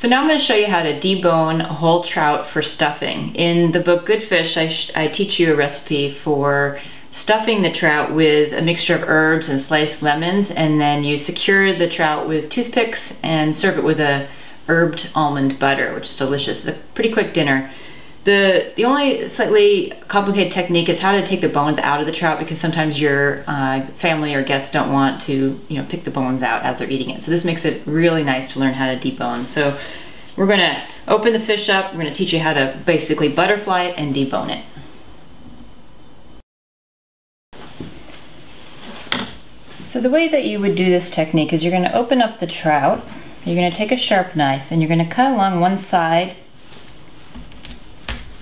So now I'm going to show you how to debone a whole trout for stuffing. In the book Good Fish, I teach you a recipe for stuffing the trout with a mixture of herbs and sliced lemons, and then you secure the trout with toothpicks and serve it with a herbed almond butter, which is delicious. It's a pretty quick dinner. The only slightly complicated technique is how to take the bones out of the trout, because sometimes your family or guests don't want to, pick the bones out as they're eating it. So this makes it really nice to learn how to debone. So we're going to open the fish up. We're going to teach you how to basically butterfly it and debone it. So the way that you would do this technique is you're going to open up the trout. You're going to take a sharp knife and you're going to cut along one side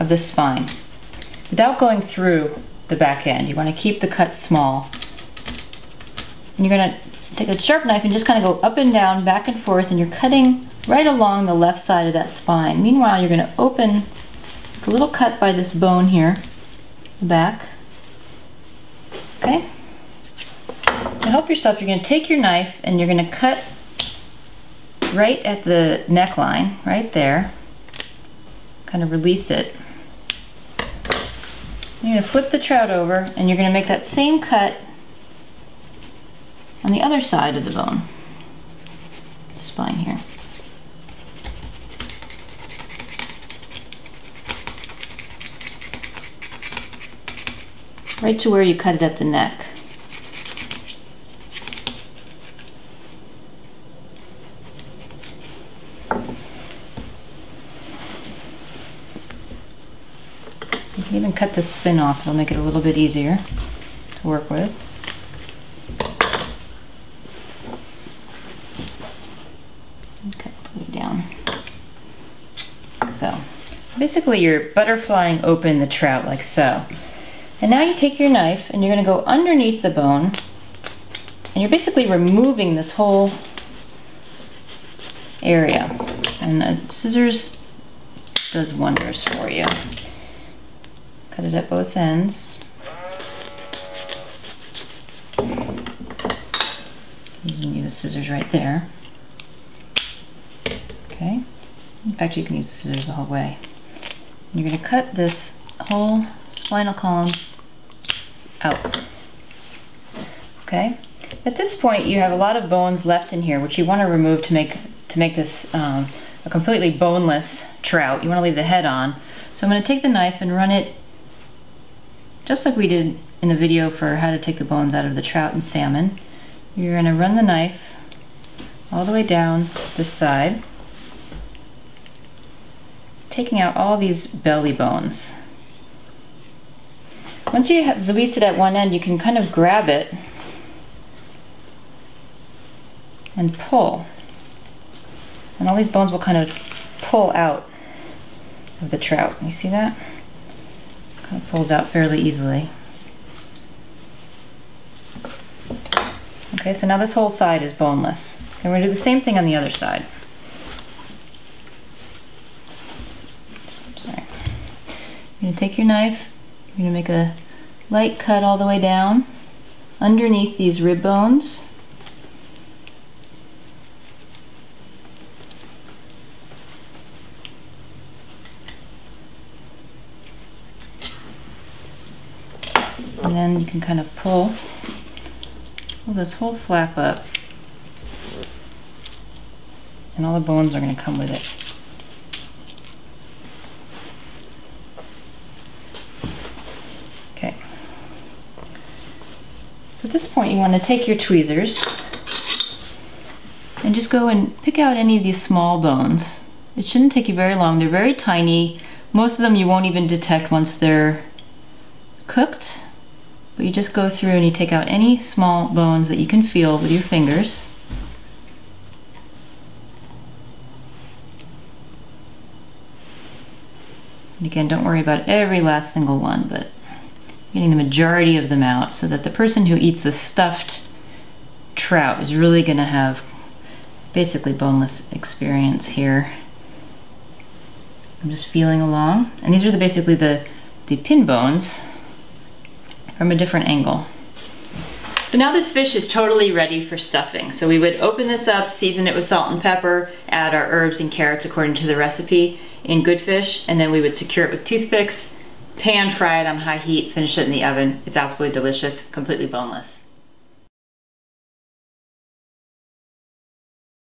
of the spine without going through the back end. You want to keep the cut small. And you're going to take a sharp knife and just kind of go up and down, back and forth, and you're cutting right along the left side of that spine. Meanwhile, you're going to open a little cut by this bone here, the back. Okay? To help yourself, you're going to take your knife and you're going to cut right at the neckline, right there. Kind of release it. You're going to flip the trout over and you're going to make that same cut on the other side of the bone, spine here. Right to where you cut it at the neck. You can even cut this fin off. It'll make it a little bit easier to work with. And cut the way down. So, basically you're butterflying open the trout like so. And now you take your knife and you're going to go underneath the bone and you're basically removing this whole area. And scissors does wonders for you. Cut it at both ends. You can use the scissors right there. Okay. In fact, you can use the scissors the whole way. And you're going to cut this whole spinal column out. Okay. At this point, you have a lot of bones left in here, which you want to remove to make this a completely boneless trout. You want to leave the head on. So I'm going to take the knife and run it just like we did in the video for how to take the bones out of the trout and salmon. You're going to run the knife all the way down this side, taking out all these belly bones. Once you have released it at one end, you can kind of grab it and pull. And all these bones will kind of pull out of the trout. You see that? Kind of pulls out fairly easily. Okay, so now this whole side is boneless. And we're going to do the same thing on the other side. Sorry. You're going to take your knife, you're going to make a light cut all the way down underneath these rib bones. And then you can kind of pull this whole flap up, and all the bones are going to come with it. Okay. So at this point you want to take your tweezers and just go and pick out any of these small bones. It shouldn't take you very long. They're very tiny. Most of them you won't even detect once they're cooked. But you just go through and you take out any small bones that you can feel with your fingers. And again, don't worry about every last single one, but getting the majority of them out so that the person who eats the stuffed trout is really going to have basically boneless experience here. I'm just feeling along. And these are basically the pin bones from a different angle. So now this fish is totally ready for stuffing. So we would open this up, season it with salt and pepper, add our herbs and carrots according to the recipe in Good Fish, and then we would secure it with toothpicks, pan fry it on high heat, finish it in the oven. It's absolutely delicious, completely boneless.